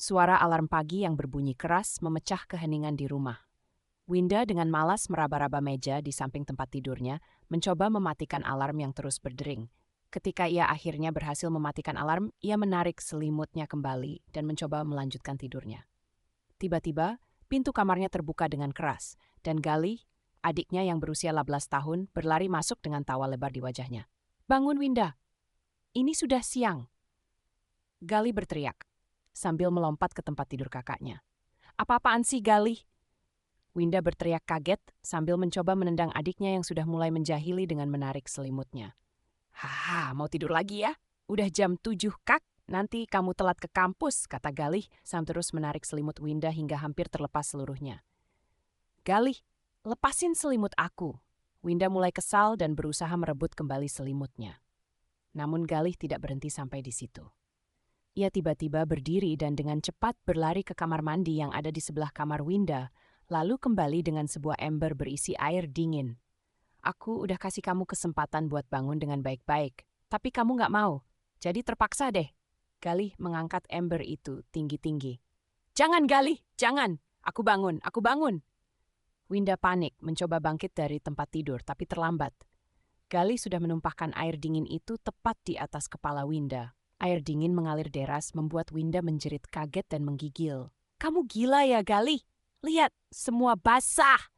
Suara alarm pagi yang berbunyi keras memecah keheningan di rumah. Winda dengan malas meraba-raba meja di samping tempat tidurnya, mencoba mematikan alarm yang terus berdering. Ketika ia akhirnya berhasil mematikan alarm, ia menarik selimutnya kembali dan mencoba melanjutkan tidurnya. Tiba-tiba, pintu kamarnya terbuka dengan keras, dan Galih, adiknya yang berusia 12 tahun, berlari masuk dengan tawa lebar di wajahnya. "Bangun, Winda! Ini sudah siang!" Galih berteriak, sambil melompat ke tempat tidur kakaknya. "Apa-apaan sih, Galih?" Winda berteriak kaget sambil mencoba menendang adiknya yang sudah mulai menjahili dengan menarik selimutnya. "Haha, mau tidur lagi ya? Udah jam 7, Kak. Nanti kamu telat ke kampus," kata Galih sambil terus menarik selimut Winda hingga hampir terlepas seluruhnya. "Galih, lepasin selimut aku." Winda mulai kesal dan berusaha merebut kembali selimutnya. Namun Galih tidak berhenti sampai di situ. Ia tiba-tiba berdiri dan dengan cepat berlari ke kamar mandi yang ada di sebelah kamar Winda, lalu kembali dengan sebuah ember berisi air dingin. "Aku udah kasih kamu kesempatan buat bangun dengan baik-baik, tapi kamu nggak mau. Jadi terpaksa deh." Galih mengangkat ember itu tinggi-tinggi. "Jangan, Galih, jangan! Aku bangun, aku bangun!" Winda panik mencoba bangkit dari tempat tidur, tapi terlambat. Galih sudah menumpahkan air dingin itu tepat di atas kepala Winda. Air dingin mengalir deras membuat Winda menjerit kaget dan menggigil. "Kamu gila ya, Galih? Lihat, semua basah!"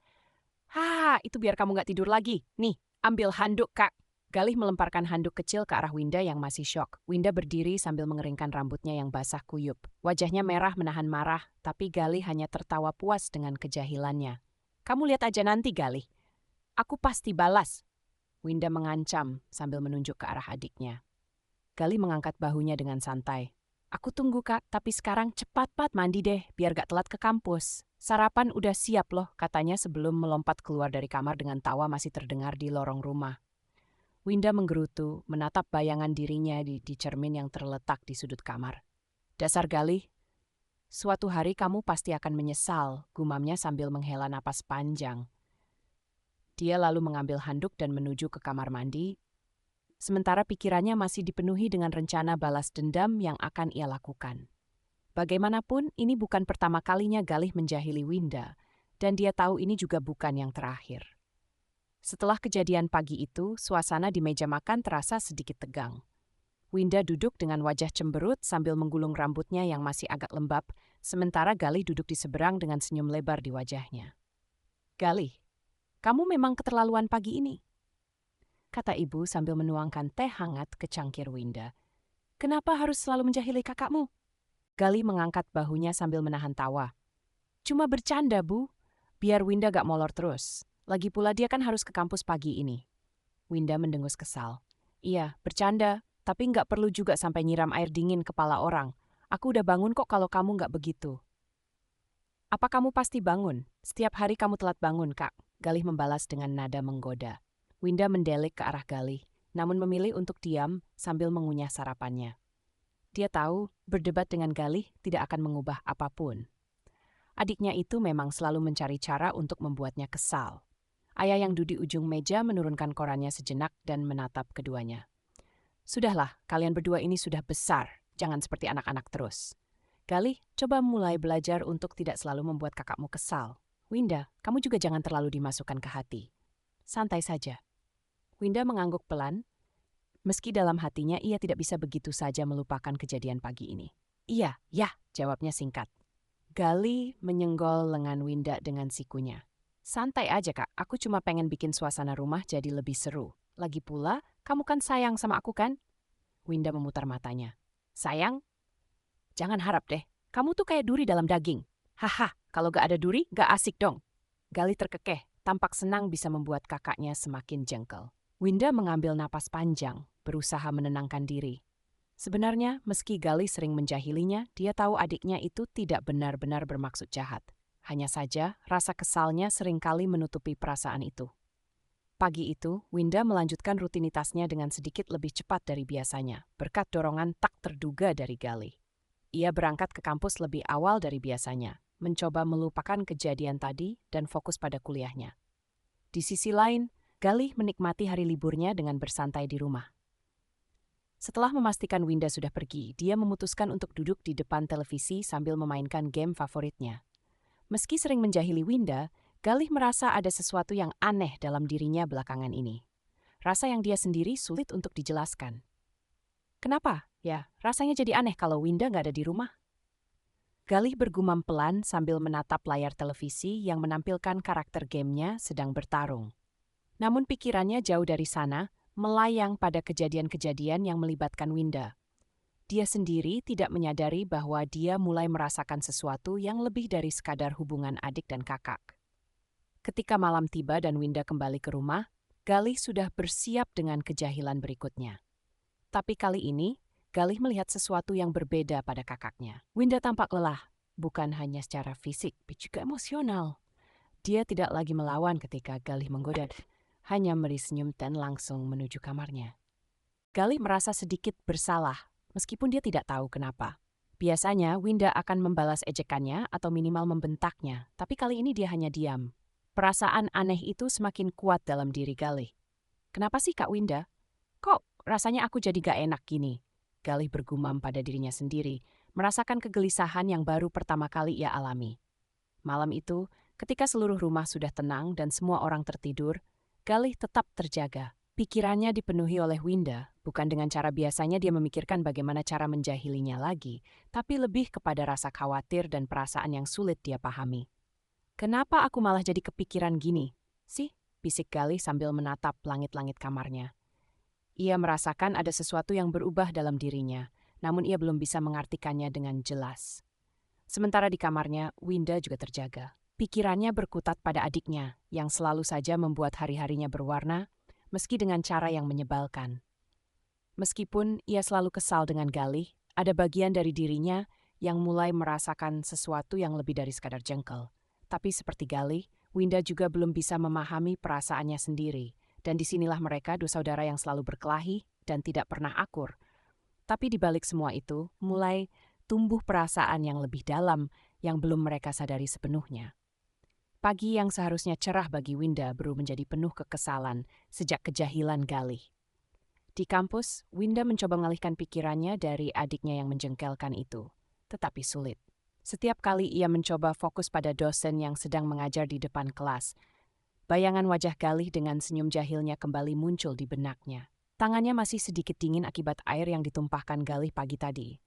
Itu biar kamu nggak tidur lagi. Nih, ambil handuk, Kak." Galih melemparkan handuk kecil ke arah Winda yang masih syok. Winda berdiri sambil mengeringkan rambutnya yang basah kuyup. Wajahnya merah menahan marah, tapi Galih hanya tertawa puas dengan kejahilannya. "Kamu lihat aja nanti, Galih. Aku pasti balas." Winda mengancam sambil menunjuk ke arah adiknya. Galih mengangkat bahunya dengan santai. "Aku tunggu, Kak, tapi sekarang cepat-cepat mandi deh, biar gak telat ke kampus. Sarapan udah siap loh," katanya sebelum melompat keluar dari kamar dengan tawa masih terdengar di lorong rumah. Winda menggerutu, menatap bayangan dirinya di cermin yang terletak di sudut kamar. "Dasar Galih, suatu hari kamu pasti akan menyesal," gumamnya sambil menghela napas panjang. Dia lalu mengambil handuk dan menuju ke kamar mandi, sementara pikirannya masih dipenuhi dengan rencana balas dendam yang akan ia lakukan. Bagaimanapun, ini bukan pertama kalinya Galih menjahili Winda, dan dia tahu ini juga bukan yang terakhir. Setelah kejadian pagi itu, suasana di meja makan terasa sedikit tegang. Winda duduk dengan wajah cemberut sambil menggulung rambutnya yang masih agak lembab, sementara Galih duduk di seberang dengan senyum lebar di wajahnya. "Galih, kamu memang keterlaluan pagi ini," kata ibu sambil menuangkan teh hangat ke cangkir Winda. "Kenapa harus selalu menjahili kakakmu?" Galih mengangkat bahunya sambil menahan tawa. "Cuma bercanda, Bu. Biar Winda gak molor terus. Lagi pula dia kan harus ke kampus pagi ini." Winda mendengus kesal. "Iya, bercanda. Tapi nggak perlu juga sampai nyiram air dingin kepala orang. Aku udah bangun kok kalau kamu nggak begitu." "Apa kamu pasti bangun? Setiap hari kamu telat bangun, Kak." Galih membalas dengan nada menggoda. Winda mendelik ke arah Galih, namun memilih untuk diam sambil mengunyah sarapannya. Dia tahu berdebat dengan Galih tidak akan mengubah apapun. Adiknya itu memang selalu mencari cara untuk membuatnya kesal. Ayah yang duduk di ujung meja menurunkan korannya sejenak dan menatap keduanya. "Sudahlah, kalian berdua ini sudah besar. Jangan seperti anak-anak terus. Galih, coba mulai belajar untuk tidak selalu membuat kakakmu kesal. Winda, kamu juga jangan terlalu dimasukkan ke hati. Santai saja." Winda mengangguk pelan, meski dalam hatinya ia tidak bisa begitu saja melupakan kejadian pagi ini. "Iya, ya," jawabnya singkat. Galih menyenggol lengan Winda dengan sikunya. "Santai aja, Kak. Aku cuma pengen bikin suasana rumah jadi lebih seru. Lagi pula, kamu kan sayang sama aku kan?" Winda memutar matanya. "Sayang? Jangan harap deh. Kamu tuh kayak duri dalam daging. Haha, kalau gak ada duri, gak asik dong." Galih terkekeh, tampak senang bisa membuat kakaknya semakin jengkel. Winda mengambil napas panjang, berusaha menenangkan diri. Sebenarnya, meski Galih sering menjahilinya, dia tahu adiknya itu tidak benar-benar bermaksud jahat. Hanya saja, rasa kesalnya seringkali menutupi perasaan itu. Pagi itu, Winda melanjutkan rutinitasnya dengan sedikit lebih cepat dari biasanya, berkat dorongan tak terduga dari Galih. Ia berangkat ke kampus lebih awal dari biasanya, mencoba melupakan kejadian tadi dan fokus pada kuliahnya. Di sisi lain, Galih menikmati hari liburnya dengan bersantai di rumah. Setelah memastikan Winda sudah pergi, dia memutuskan untuk duduk di depan televisi sambil memainkan game favoritnya. Meski sering menjahili Winda, Galih merasa ada sesuatu yang aneh dalam dirinya belakangan ini. Rasa yang dia sendiri sulit untuk dijelaskan. Kenapa? Ya, rasanya jadi aneh kalau Winda nggak ada di rumah. Galih bergumam pelan sambil menatap layar televisi yang menampilkan karakter gamenya sedang bertarung. Namun pikirannya jauh dari sana, melayang pada kejadian-kejadian yang melibatkan Winda. Dia sendiri tidak menyadari bahwa dia mulai merasakan sesuatu yang lebih dari sekadar hubungan adik dan kakak. Ketika malam tiba dan Winda kembali ke rumah, Galih sudah bersiap dengan kejahilan berikutnya. Tapi kali ini, Galih melihat sesuatu yang berbeda pada kakaknya. Winda tampak lelah, bukan hanya secara fisik, tapi juga emosional. Dia tidak lagi melawan ketika Galih menggoda, hanya memberi senyum dan langsung menuju kamarnya. Galih merasa sedikit bersalah, meskipun dia tidak tahu kenapa. Biasanya, Winda akan membalas ejekannya atau minimal membentaknya, tapi kali ini dia hanya diam. Perasaan aneh itu semakin kuat dalam diri Galih. Kenapa sih Kak Winda? Kok rasanya aku jadi gak enak gini? Galih bergumam pada dirinya sendiri, merasakan kegelisahan yang baru pertama kali ia alami. Malam itu, ketika seluruh rumah sudah tenang dan semua orang tertidur, Galih tetap terjaga. Pikirannya dipenuhi oleh Winda, bukan dengan cara biasanya dia memikirkan bagaimana cara menjahilinya lagi, tapi lebih kepada rasa khawatir dan perasaan yang sulit dia pahami. Kenapa aku malah jadi kepikiran gini? Sih, bisik Galih sambil menatap langit-langit kamarnya. Ia merasakan ada sesuatu yang berubah dalam dirinya, namun ia belum bisa mengartikannya dengan jelas. Sementara di kamarnya, Winda juga terjaga. Pikirannya berkutat pada adiknya, yang selalu saja membuat hari-harinya berwarna, meski dengan cara yang menyebalkan. Meskipun ia selalu kesal dengan Galih, ada bagian dari dirinya yang mulai merasakan sesuatu yang lebih dari sekadar jengkel. Tapi seperti Galih, Winda juga belum bisa memahami perasaannya sendiri. Dan disinilah mereka dua saudara yang selalu berkelahi dan tidak pernah akur. Tapi di balik semua itu, mulai tumbuh perasaan yang lebih dalam yang belum mereka sadari sepenuhnya. Pagi yang seharusnya cerah bagi Winda baru menjadi penuh kekesalan sejak kejahilan Galih. Di kampus, Winda mencoba mengalihkan pikirannya dari adiknya yang menjengkelkan itu, tetapi sulit. Setiap kali ia mencoba fokus pada dosen yang sedang mengajar di depan kelas, bayangan wajah Galih dengan senyum jahilnya kembali muncul di benaknya. Tangannya masih sedikit dingin akibat air yang ditumpahkan Galih pagi tadi.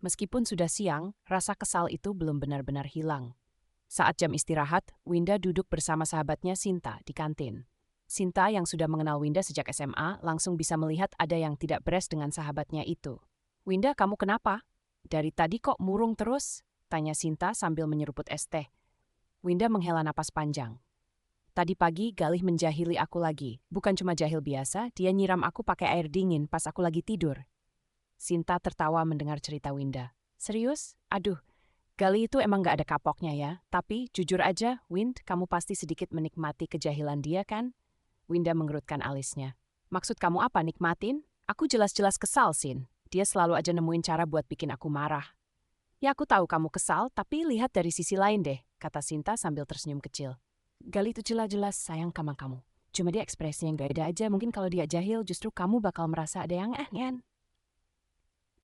Meskipun sudah siang, rasa kesal itu belum benar-benar hilang. Saat jam istirahat, Winda duduk bersama sahabatnya Sinta di kantin. Sinta yang sudah mengenal Winda sejak SMA langsung bisa melihat ada yang tidak beres dengan sahabatnya itu. "Winda, kamu kenapa? Dari tadi kok murung terus?" tanya Sinta sambil menyeruput es teh. Winda menghela napas panjang. "Tadi pagi Galih menjahili aku lagi. Bukan cuma jahil biasa, dia nyiram aku pakai air dingin pas aku lagi tidur." Sinta tertawa mendengar cerita Winda. "Serius? Aduh, Galih itu emang gak ada kapoknya ya. Tapi jujur aja, Wind, kamu pasti sedikit menikmati kejahilan dia kan?" Winda mengerutkan alisnya. "Maksud kamu apa, nikmatin? Aku jelas-jelas kesal, Sin. Dia selalu aja nemuin cara buat bikin aku marah." "Ya aku tahu kamu kesal, tapi lihat dari sisi lain deh," kata Sinta sambil tersenyum kecil. "Galih itu jelas-jelas sayang sama kamu. Cuma dia ekspresinya yang beda aja, mungkin kalau dia jahil justru kamu bakal merasa ada yang aneh."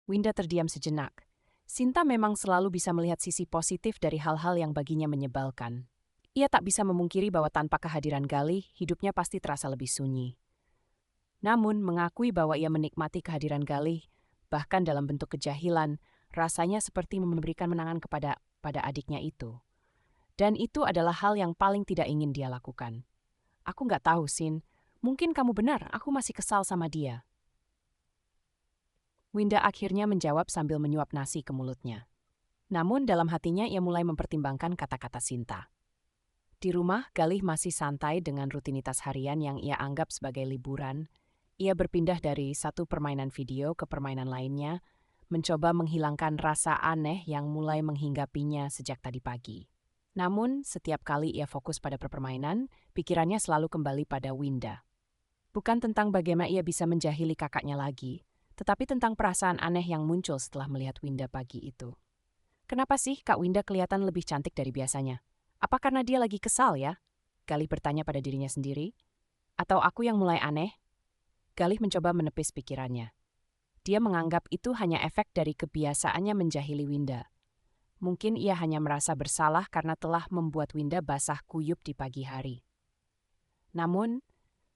Winda terdiam sejenak. Sinta memang selalu bisa melihat sisi positif dari hal-hal yang baginya menyebalkan. Ia tak bisa memungkiri bahwa tanpa kehadiran Galih, hidupnya pasti terasa lebih sunyi. Namun, mengakui bahwa ia menikmati kehadiran Galih, bahkan dalam bentuk kejahilan, rasanya seperti memberikan menangan pada adiknya itu. Dan itu adalah hal yang paling tidak ingin dia lakukan. "Aku nggak tahu, Sin. Mungkin kamu benar, aku masih kesal sama dia." Winda akhirnya menjawab sambil menyuap nasi ke mulutnya. Namun dalam hatinya ia mulai mempertimbangkan kata-kata Sinta. Di rumah, Galih masih santai dengan rutinitas harian yang ia anggap sebagai liburan. Ia berpindah dari satu permainan video ke permainan lainnya, mencoba menghilangkan rasa aneh yang mulai menghinggapinya sejak tadi pagi. Namun, setiap kali ia fokus pada permainan, pikirannya selalu kembali pada Winda. Bukan tentang bagaimana ia bisa menjahili kakaknya lagi, tetapi tentang perasaan aneh yang muncul setelah melihat Winda pagi itu. "Kenapa sih Kak Winda kelihatan lebih cantik dari biasanya? Apa karena dia lagi kesal ya?" Galih bertanya pada dirinya sendiri. "Atau aku yang mulai aneh?" Galih mencoba menepis pikirannya. Dia menganggap itu hanya efek dari kebiasaannya menjahili Winda. Mungkin ia hanya merasa bersalah karena telah membuat Winda basah kuyup di pagi hari. Namun,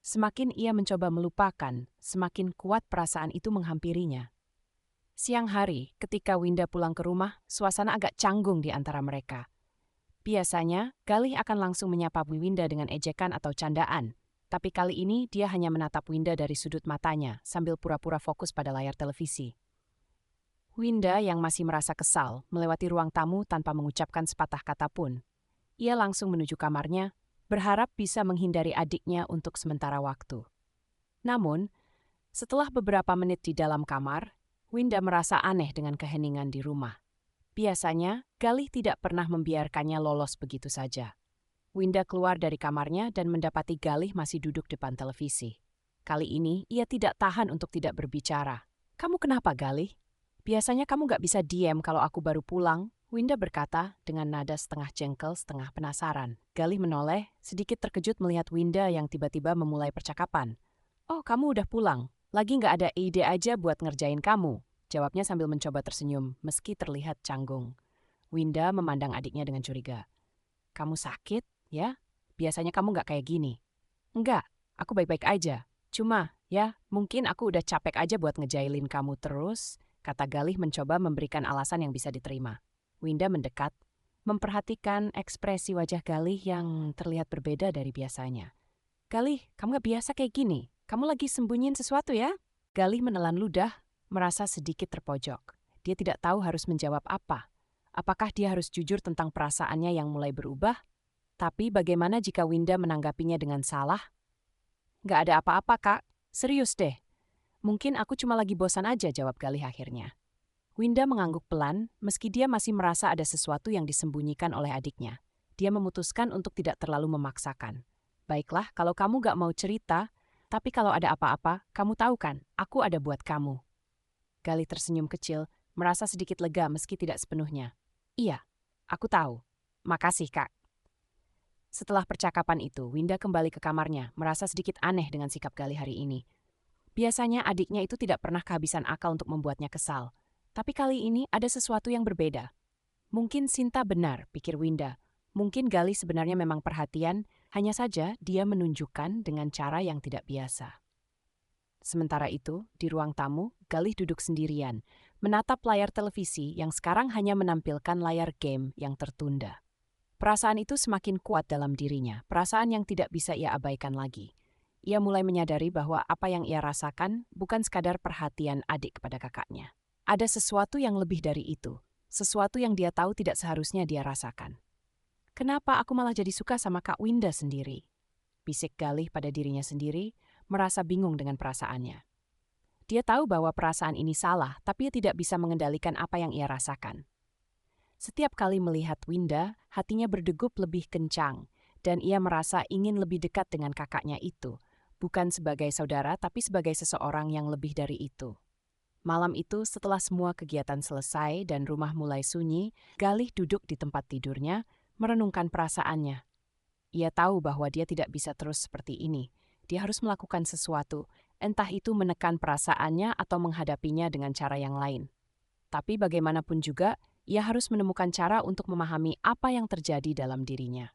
semakin ia mencoba melupakan, semakin kuat perasaan itu menghampirinya. Siang hari, ketika Winda pulang ke rumah, suasana agak canggung di antara mereka. Biasanya, Galih akan langsung menyapa Winda dengan ejekan atau candaan. Tapi kali ini dia hanya menatap Winda dari sudut matanya sambil pura-pura fokus pada layar televisi. Winda yang masih merasa kesal melewati ruang tamu tanpa mengucapkan sepatah kata pun. Ia langsung menuju kamarnya, berharap bisa menghindari adiknya untuk sementara waktu. Namun, setelah beberapa menit di dalam kamar, Winda merasa aneh dengan keheningan di rumah. Biasanya, Galih tidak pernah membiarkannya lolos begitu saja. Winda keluar dari kamarnya dan mendapati Galih masih duduk depan televisi. Kali ini, ia tidak tahan untuk tidak berbicara. "Kamu kenapa, Galih? Biasanya kamu gak bisa diam kalau aku baru pulang," Winda berkata dengan nada setengah jengkel, setengah penasaran. Galih menoleh, sedikit terkejut melihat Winda yang tiba-tiba memulai percakapan. "Oh, kamu udah pulang. Lagi gak ada ide aja buat ngerjain kamu," jawabnya sambil mencoba tersenyum, meski terlihat canggung. Winda memandang adiknya dengan curiga. "Kamu sakit, ya? Biasanya kamu gak kayak gini." "Enggak, aku baik-baik aja. Cuma, ya, mungkin aku udah capek aja buat ngejailin kamu terus," kata Galih mencoba memberikan alasan yang bisa diterima. Winda mendekat, memperhatikan ekspresi wajah Galih yang terlihat berbeda dari biasanya. "Galih, kamu gak biasa kayak gini. Kamu lagi sembunyiin sesuatu ya?" Galih menelan ludah, merasa sedikit terpojok. Dia tidak tahu harus menjawab apa. Apakah dia harus jujur tentang perasaannya yang mulai berubah? Tapi bagaimana jika Winda menanggapinya dengan salah? "Gak ada apa-apa, Kak. Serius deh. Mungkin aku cuma lagi bosan aja," jawab Galih akhirnya. Winda mengangguk pelan, meski dia masih merasa ada sesuatu yang disembunyikan oleh adiknya. Dia memutuskan untuk tidak terlalu memaksakan. "Baiklah, kalau kamu gak mau cerita, tapi kalau ada apa-apa, kamu tahu kan, aku ada buat kamu." Galih tersenyum kecil, merasa sedikit lega meski tidak sepenuhnya. "Iya, aku tahu. Makasih, Kak." Setelah percakapan itu, Winda kembali ke kamarnya, merasa sedikit aneh dengan sikap Galih hari ini. Biasanya adiknya itu tidak pernah kehabisan akal untuk membuatnya kesal. Tapi kali ini ada sesuatu yang berbeda. Mungkin Sinta benar, pikir Winda. Mungkin Galih sebenarnya memang perhatian, hanya saja dia menunjukkan dengan cara yang tidak biasa. Sementara itu, di ruang tamu, Galih duduk sendirian, menatap layar televisi yang sekarang hanya menampilkan layar game yang tertunda. Perasaan itu semakin kuat dalam dirinya, perasaan yang tidak bisa ia abaikan lagi. Ia mulai menyadari bahwa apa yang ia rasakan bukan sekadar perhatian adik kepada kakaknya. Ada sesuatu yang lebih dari itu, sesuatu yang dia tahu tidak seharusnya dia rasakan. "Kenapa aku malah jadi suka sama Kak Winda sendiri?" bisik Galih pada dirinya sendiri, merasa bingung dengan perasaannya. Dia tahu bahwa perasaan ini salah, tapi ia tidak bisa mengendalikan apa yang ia rasakan. Setiap kali melihat Winda, hatinya berdegup lebih kencang, dan ia merasa ingin lebih dekat dengan kakaknya itu, bukan sebagai saudara tapi sebagai seseorang yang lebih dari itu. Malam itu, setelah semua kegiatan selesai dan rumah mulai sunyi, Galih duduk di tempat tidurnya, merenungkan perasaannya. Ia tahu bahwa dia tidak bisa terus seperti ini. Dia harus melakukan sesuatu, entah itu menekan perasaannya atau menghadapinya dengan cara yang lain. Tapi bagaimanapun juga, ia harus menemukan cara untuk memahami apa yang terjadi dalam dirinya.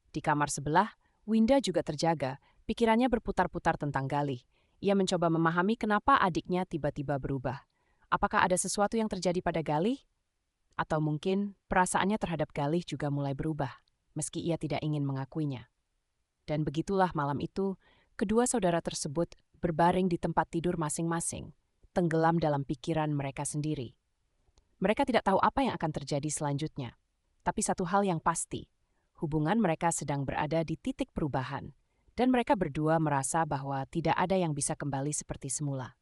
Di kamar sebelah, Winda juga terjaga, pikirannya berputar-putar tentang Galih. Ia mencoba memahami kenapa adiknya tiba-tiba berubah. Apakah ada sesuatu yang terjadi pada Galih? Atau mungkin perasaannya terhadap Galih juga mulai berubah, meski ia tidak ingin mengakuinya. Dan begitulah malam itu, kedua saudara tersebut berbaring di tempat tidur masing-masing, tenggelam dalam pikiran mereka sendiri. Mereka tidak tahu apa yang akan terjadi selanjutnya. Tapi satu hal yang pasti, hubungan mereka sedang berada di titik perubahan, dan mereka berdua merasa bahwa tidak ada yang bisa kembali seperti semula.